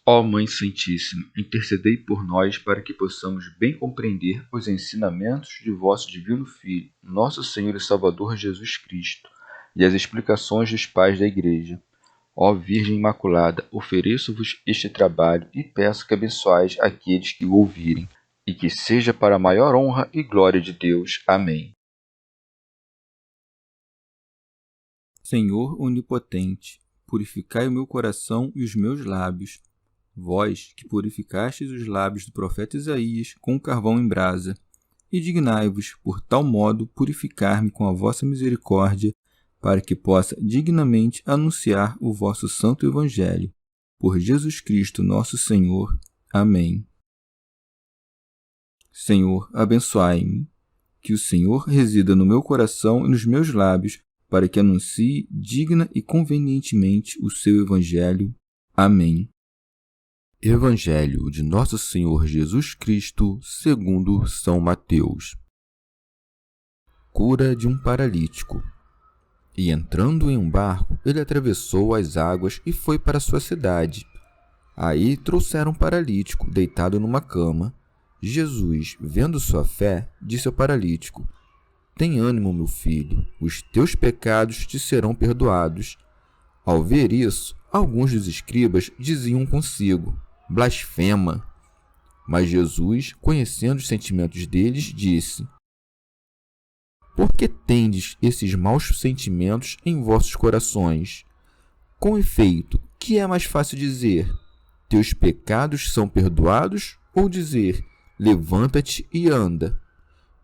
Ó Mãe Santíssima, intercedei por nós para que possamos bem compreender os ensinamentos de vosso Divino Filho, nosso Senhor e Salvador Jesus Cristo, e as explicações dos pais da Igreja. Ó Virgem Imaculada, ofereço-vos este trabalho e peço que abençoais aqueles que o ouvirem, e que seja para a maior honra e glória de Deus. Amém. Senhor onipotente, purificai o meu coração e os meus lábios. Vós, que purificastes os lábios do profeta Isaías com carvão em brasa, e dignai-vos, por tal modo, purificar-me com a vossa misericórdia, para que possa dignamente anunciar o vosso santo Evangelho. Por Jesus Cristo nosso Senhor. Amém. Senhor, abençoai-me. Que o Senhor resida no meu coração e nos meus lábios, para que anuncie digna e convenientemente o seu Evangelho. Amém. Evangelho de Nosso Senhor Jesus Cristo, segundo São Mateus. Cura de um paralítico. E entrando em um barco, ele atravessou as águas e foi para sua cidade. Aí trouxeram um paralítico, deitado numa cama. Jesus, vendo sua fé, disse ao paralítico: Tem ânimo, meu filho, os teus pecados te serão perdoados. Ao ver isso, alguns dos escribas diziam consigo: Blasfema! Mas Jesus, conhecendo os sentimentos deles, disse: Por que tendes esses maus sentimentos em vossos corações? Com efeito, que é mais fácil dizer: Teus pecados são perdoados, ou dizer: Levanta-te e anda?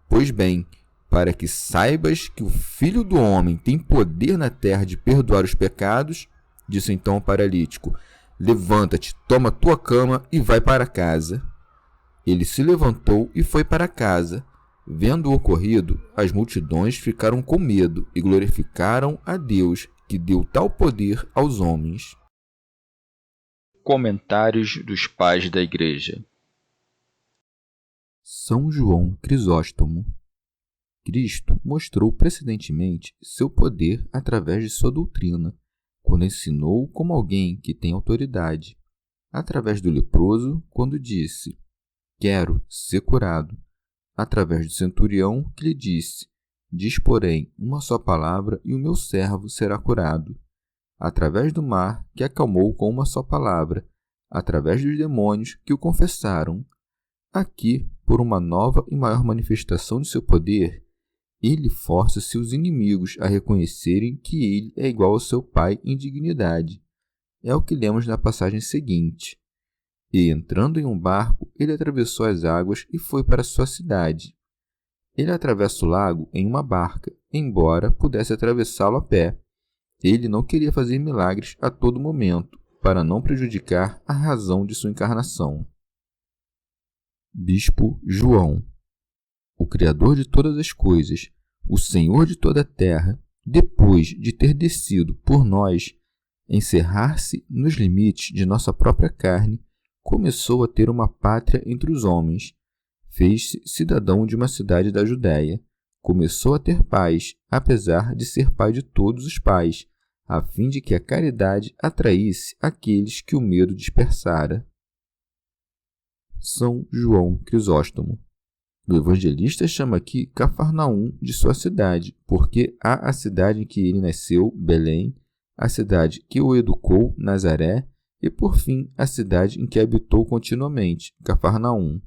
Pois bem, para que saibas que o Filho do Homem tem poder na terra de perdoar os pecados, disse então ao paralítico: Levanta-te, toma tua cama e vai para casa. Ele se levantou e foi para casa. Vendo o ocorrido, as multidões ficaram com medo e glorificaram a Deus, que deu tal poder aos homens. Comentários dos Pais da Igreja. São João Crisóstomo. Cristo mostrou precedentemente seu poder através de sua doutrina, quando ensinou como alguém que tem autoridade, através do leproso, quando disse: Quero ser curado, através do centurião, que lhe disse: Diz, porém, uma só palavra e o meu servo será curado, através do mar, que acalmou com uma só palavra, através dos demônios que o confessaram. Aqui, por uma nova e maior manifestação de seu poder, ele força seus inimigos a reconhecerem que ele é igual ao seu Pai em dignidade. É o que lemos na passagem seguinte. E, entrando em um barco, ele atravessou as águas e foi para sua cidade. Ele atravessa o lago em uma barca, embora pudesse atravessá-lo a pé. Ele não queria fazer milagres a todo momento, para não prejudicar a razão de sua encarnação. Bispo João. O Criador de todas as coisas, o Senhor de toda a terra, depois de ter descido por nós, encerrar-se nos limites de nossa própria carne, começou a ter uma pátria entre os homens. Fez-se cidadão de uma cidade da Judéia. Começou a ter paz, apesar de ser pai de todos os pais, a fim de que a caridade atraísse aqueles que o medo dispersara. São João Crisóstomo. O evangelista chama aqui Cafarnaum de sua cidade, porque há a cidade em que ele nasceu, Belém, a cidade que o educou, Nazaré, e, por fim, a cidade em que habitou continuamente, Cafarnaum.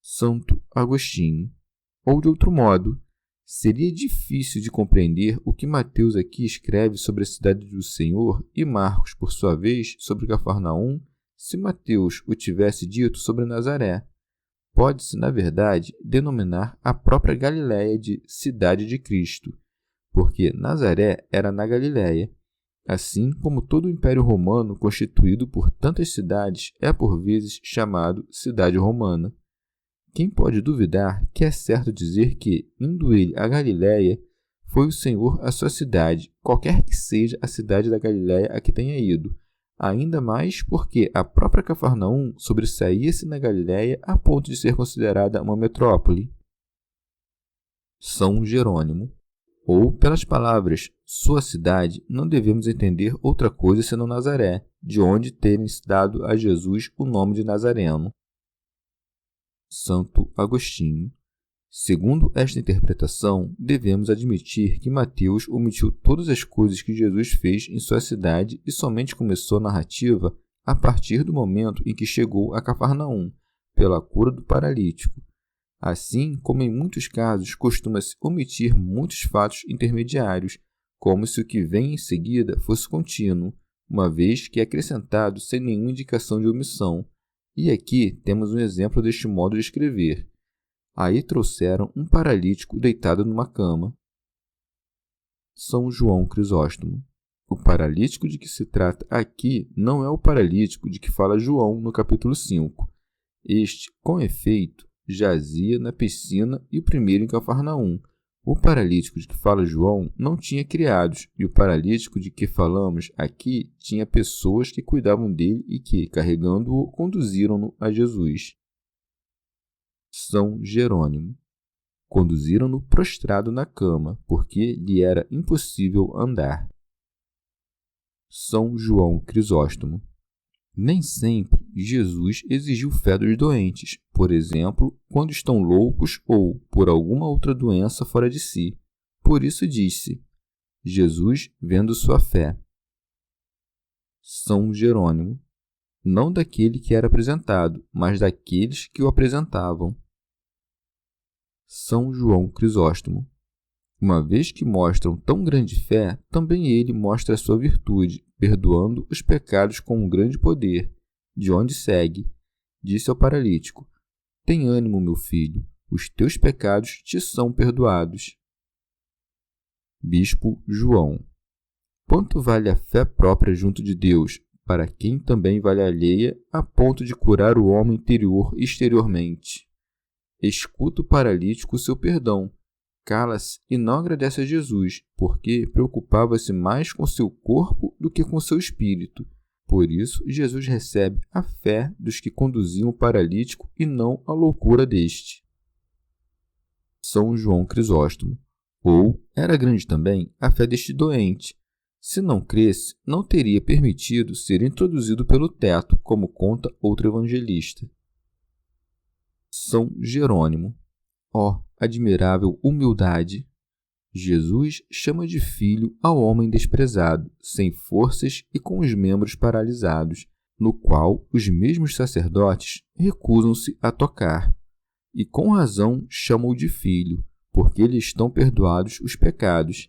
Santo Agostinho. Ou, de outro modo, seria difícil de compreender o que Mateus aqui escreve sobre a cidade do Senhor e Marcos, por sua vez, sobre Cafarnaum, se Mateus o tivesse dito sobre Nazaré. Pode-se, na verdade, denominar a própria Galiléia de Cidade de Cristo, porque Nazaré era na Galiléia, assim como todo o Império Romano constituído por tantas cidades é por vezes chamado Cidade Romana. Quem pode duvidar que é certo dizer que, indo ele à Galiléia, foi o Senhor à sua cidade, qualquer que seja a cidade da Galiléia a que tenha ido, ainda mais porque a própria Cafarnaum sobressaía-se na Galiléia a ponto de ser considerada uma metrópole. São Jerônimo. Ou, pelas palavras sua cidade, não devemos entender outra coisa senão Nazaré, de onde terem dado a Jesus o nome de Nazareno. Santo Agostinho. Segundo esta interpretação, devemos admitir que Mateus omitiu todas as coisas que Jesus fez em sua cidade e somente começou a narrativa a partir do momento em que chegou a Cafarnaum, pela cura do paralítico. Assim como em muitos casos costuma-se omitir muitos fatos intermediários, como se o que vem em seguida fosse contínuo, uma vez que é acrescentado sem nenhuma indicação de omissão. E aqui temos um exemplo deste modo de escrever. Aí trouxeram um paralítico deitado numa cama. São João Crisóstomo. O paralítico de que se trata aqui não é o paralítico de que fala João no capítulo 5. Este, com efeito, jazia na piscina e o primeiro em Cafarnaum. O paralítico de que fala João não tinha criados, e o paralítico de que falamos aqui tinha pessoas que cuidavam dele e que, carregando-o, conduziram-no a Jesus. São Jerônimo. Conduziram-no prostrado na cama, porque lhe era impossível andar. São João Crisóstomo. Nem sempre Jesus exigiu fé dos doentes, por exemplo, quando estão loucos ou por alguma outra doença fora de si. Por isso disse: Jesus vendo sua fé. São Jerônimo. Não daquele que era apresentado, mas daqueles que o apresentavam. São João Crisóstomo. Uma vez que mostram tão grande fé, também ele mostra a sua virtude, perdoando os pecados com um grande poder, de onde segue. Disse ao paralítico: tem ânimo, meu filho, os teus pecados te são perdoados. Bispo João. Quanto vale a fé própria junto de Deus, para quem também vale a alheia, a ponto de curar o homem interior e exteriormente? Escuta o paralítico o seu perdão, cala-se e não agradece a Jesus, porque preocupava-se mais com seu corpo do que com seu espírito. Por isso, Jesus recebe a fé dos que conduziam o paralítico e não a loucura deste. São João Crisóstomo. Ou era grande também a fé deste doente. Se não cresce, não teria permitido ser introduzido pelo teto, como conta outro evangelista. São Jerônimo. Ó, admirável humildade! Jesus chama de filho ao homem desprezado, sem forças e com os membros paralisados, no qual os mesmos sacerdotes recusam-se a tocar. E com razão chamam-o de filho, porque lhe estão perdoados os pecados.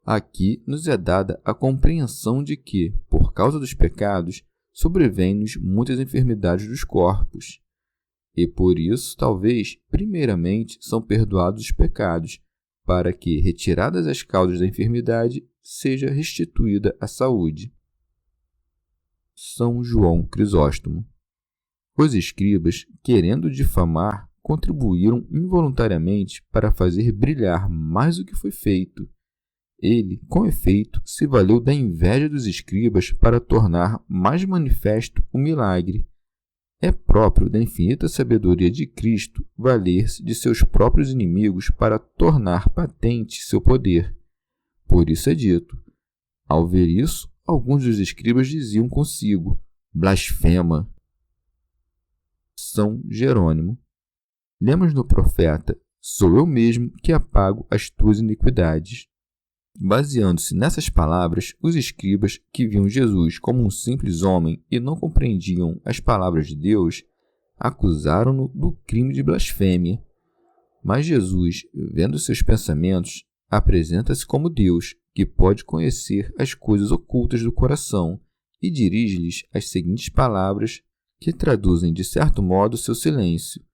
Aqui nos é dada a compreensão de que, por causa dos pecados, sobrevêm-nos muitas enfermidades dos corpos. E por isso, talvez, primeiramente, são perdoados os pecados, para que, retiradas as causas da enfermidade, seja restituída a saúde. São João Crisóstomo. Os escribas, querendo difamar, contribuíram involuntariamente para fazer brilhar mais o que foi feito. Ele, com efeito, se valeu da inveja dos escribas para tornar mais manifesto o milagre. É próprio da infinita sabedoria de Cristo valer-se de seus próprios inimigos para tornar patente seu poder. Por isso é dito. Ao ver isso, alguns dos escribas diziam consigo: blasfema. São Jerônimo. Lemos no profeta: sou eu mesmo que apago as tuas iniquidades. Baseando-se nessas palavras, os escribas, que viam Jesus como um simples homem e não compreendiam as palavras de Deus, acusaram-no do crime de blasfêmia. Mas Jesus, vendo seus pensamentos, apresenta-se como Deus, que pode conhecer as coisas ocultas do coração, e dirige-lhes as seguintes palavras, que traduzem de certo modo seu silêncio: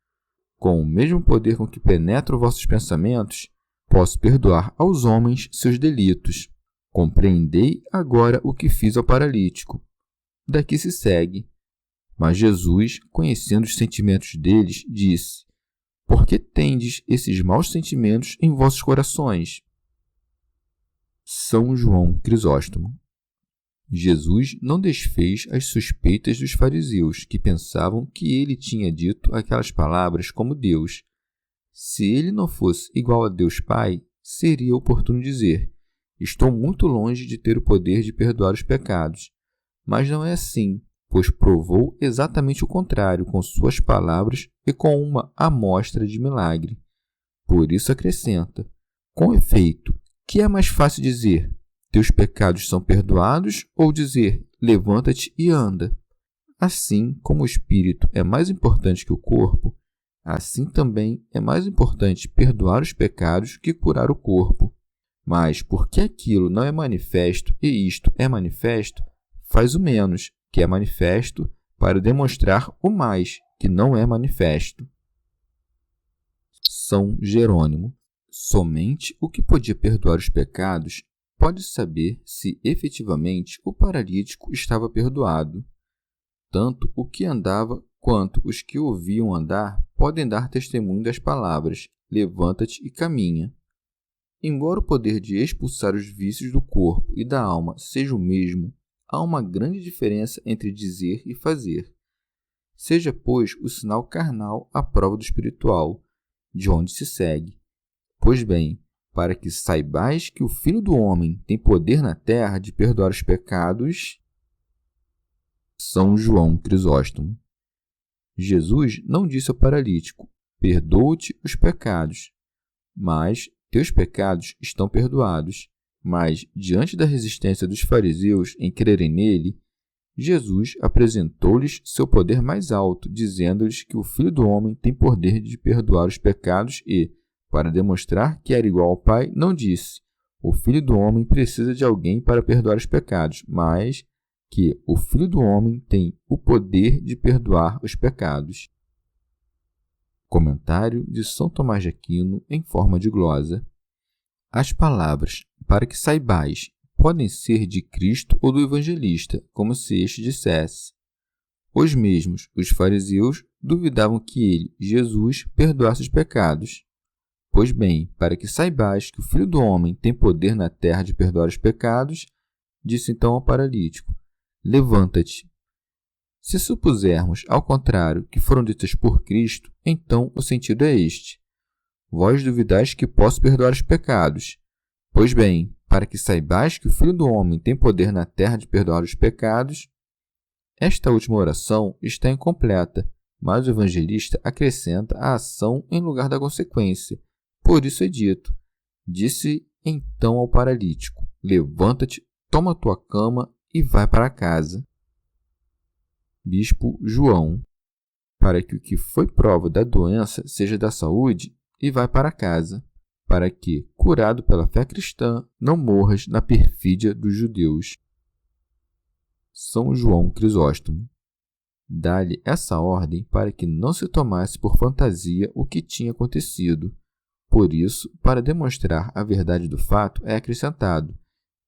com o mesmo poder com que penetro vossos pensamentos, posso perdoar aos homens seus delitos. Compreendei agora o que fiz ao paralítico. Daqui se segue. Mas Jesus, conhecendo os sentimentos deles, disse: por que tendes esses maus sentimentos em vossos corações? São João Crisóstomo. Jesus não desfez as suspeitas dos fariseus, que pensavam que ele tinha dito aquelas palavras como Deus. Se ele não fosse igual a Deus Pai, seria oportuno dizer: estou muito longe de ter o poder de perdoar os pecados. Mas não é assim, pois provou exatamente o contrário com suas palavras e com uma amostra de milagre. Por isso acrescenta: com efeito, que é mais fácil dizer: teus pecados são perdoados, ou dizer: levanta-te e anda? Assim como o espírito é mais importante que o corpo, assim também é mais importante perdoar os pecados que curar o corpo. Mas porque aquilo não é manifesto e isto é manifesto, faz o menos, que é manifesto, para demonstrar o mais, que não é manifesto. São Jerônimo. Somente o que podia perdoar os pecados pode saber se efetivamente o paralítico estava perdoado. Tanto o que andava quanto os que o ouviam andar podem dar testemunho das palavras: levanta-te e caminha. Embora o poder de expulsar os vícios do corpo e da alma seja o mesmo, há uma grande diferença entre dizer e fazer. Seja, pois, o sinal carnal a prova do espiritual, de onde se segue. Pois bem, para que saibais que o Filho do Homem tem poder na terra de perdoar os pecados. São João Crisóstomo. Jesus não disse ao paralítico: perdoa-te os pecados, mas teus pecados estão perdoados. Mas, diante da resistência dos fariseus em crerem nele, Jesus apresentou-lhes seu poder mais alto, dizendo-lhes que o Filho do Homem tem poder de perdoar os pecados e, para demonstrar que era igual ao Pai, não disse: o Filho do Homem precisa de alguém para perdoar os pecados, mas que o Filho do Homem tem o poder de perdoar os pecados. Comentário de São Tomás de Aquino em forma de glosa. As palavras para que saibais podem ser de Cristo ou do evangelista, como se este dissesse. Os mesmos, os fariseus, duvidavam que ele, Jesus, perdoasse os pecados. Pois bem, para que saibais que o Filho do Homem tem poder na terra de perdoar os pecados, disse então ao paralítico: levanta-te. Se supusermos, ao contrário, que foram ditas por Cristo, então o sentido é este: vós duvidais que posso perdoar os pecados. Pois bem, para que saibais que o Filho do Homem tem poder na terra de perdoar os pecados. Esta última oração está incompleta, mas o evangelista acrescenta a ação em lugar da consequência. Por isso é dito: disse então ao paralítico: levanta-te, toma tua cama e vai para casa. Bispo João. Para que o que foi prova da doença seja da saúde, e vai para casa, para que, curado pela fé cristã, não morras na perfídia dos judeus. São João Crisóstomo. Dá-lhe essa ordem para que não se tomasse por fantasia o que tinha acontecido. Por isso, para demonstrar a verdade do fato, é acrescentado: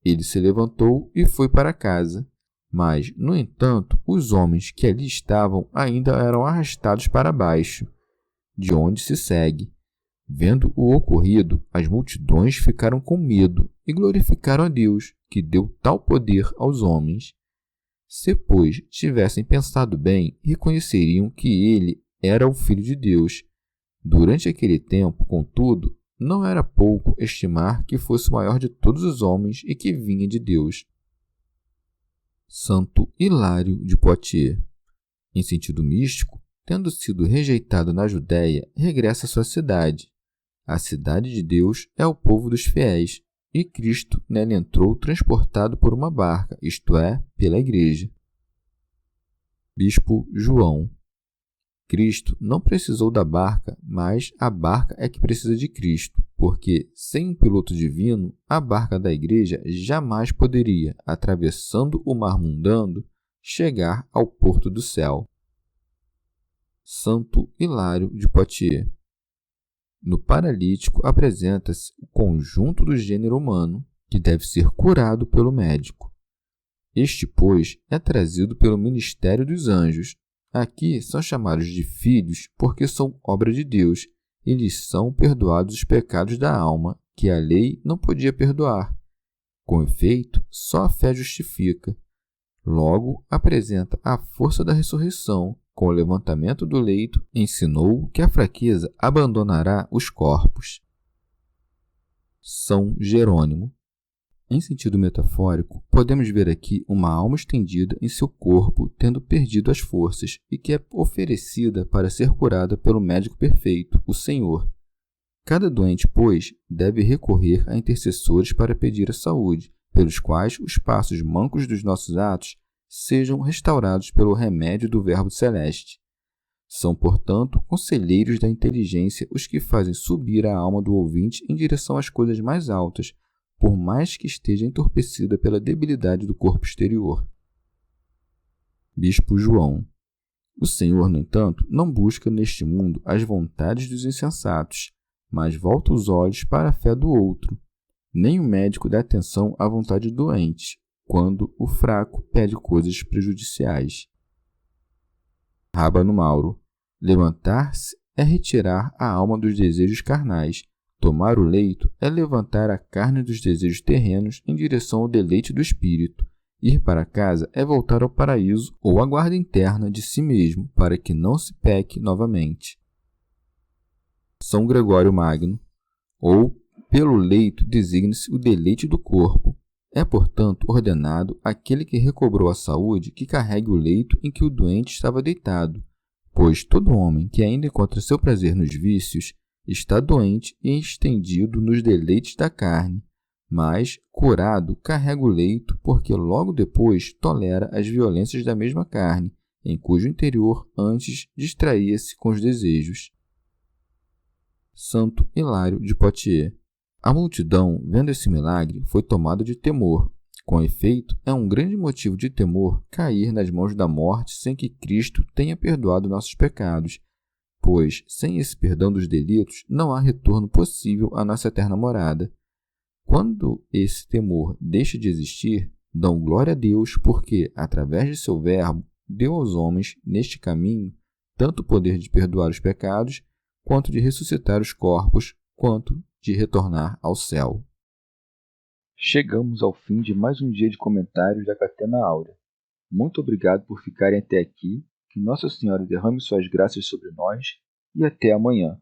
ele se levantou e foi para casa. Mas, no entanto, os homens que ali estavam ainda eram arrastados para baixo, de onde se segue. Vendo o ocorrido, as multidões ficaram com medo e glorificaram a Deus, que deu tal poder aos homens. Se, pois, tivessem pensado bem, reconheceriam que ele era o Filho de Deus. Durante aquele tempo, contudo, não era pouco estimar que fosse o maior de todos os homens e que vinha de Deus. Santo Hilário de Poitiers. Em sentido místico, tendo sido rejeitado na Judéia, regressa à sua cidade. A cidade de Deus é o povo dos fiéis, e Cristo nela entrou transportado por uma barca, isto é, pela Igreja. Bispo João. Cristo não precisou da barca, mas a barca é que precisa de Cristo, porque, sem um piloto divino, a barca da Igreja jamais poderia, atravessando o mar mundano, chegar ao porto do céu. Santo Hilário de Poitiers. No paralítico apresenta-se o conjunto do gênero humano, que deve ser curado pelo médico. Este, pois, é trazido pelo ministério dos anjos. Aqui são chamados de filhos porque são obra de Deus e lhes são perdoados os pecados da alma, que a lei não podia perdoar. Com efeito, só a fé justifica. Logo, apresenta a força da ressurreição. Com o levantamento do leito, ensinou que a fraqueza abandonará os corpos. São Jerônimo. Em sentido metafórico, podemos ver aqui uma alma estendida em seu corpo, tendo perdido as forças, e que é oferecida para ser curada pelo médico perfeito, o Senhor. Cada doente, pois, deve recorrer a intercessores para pedir a saúde, pelos quais os passos mancos dos nossos atos sejam restaurados pelo remédio do Verbo Celeste. São, portanto, conselheiros da inteligência os que fazem subir a alma do ouvinte em direção às coisas mais altas, por mais que esteja entorpecida pela debilidade do corpo exterior. Bispo João. O Senhor, no entanto, não busca neste mundo as vontades dos insensatos, mas volta os olhos para a fé do outro. Nem o médico dá atenção à vontade do doente, quando o fraco pede coisas prejudiciais. Rábano Mauro. Levantar-se é retirar a alma dos desejos carnais. Tomar o leito é levantar a carne dos desejos terrenos em direção ao deleite do espírito. Ir para casa é voltar ao paraíso ou à guarda interna de si mesmo, para que não se peque novamente. São Gregório Magno. Ou, pelo leito, designe-se o deleite do corpo. É, portanto, ordenado àquele que recobrou a saúde que carregue o leito em que o doente estava deitado, pois todo homem que ainda encontra seu prazer nos vícios está doente e estendido nos deleites da carne, mas, curado, carrega o leito porque logo depois tolera as violências da mesma carne, em cujo interior antes distraía-se com os desejos. Santo Hilário de Poitiers. A multidão, vendo esse milagre, foi tomada de temor. Com efeito, é um grande motivo de temor cair nas mãos da morte sem que Cristo tenha perdoado nossos pecados, pois, sem esse perdão dos delitos, não há retorno possível à nossa eterna morada. Quando esse temor deixa de existir, dão glória a Deus porque, através de seu verbo, deu aos homens, neste caminho, tanto o poder de perdoar os pecados, quanto de ressuscitar os corpos, quanto de retornar ao céu. Chegamos ao fim de mais um dia de comentários da Catena Áurea. Muito obrigado por ficarem até aqui, que Nossa Senhora derrame suas graças sobre nós e até amanhã.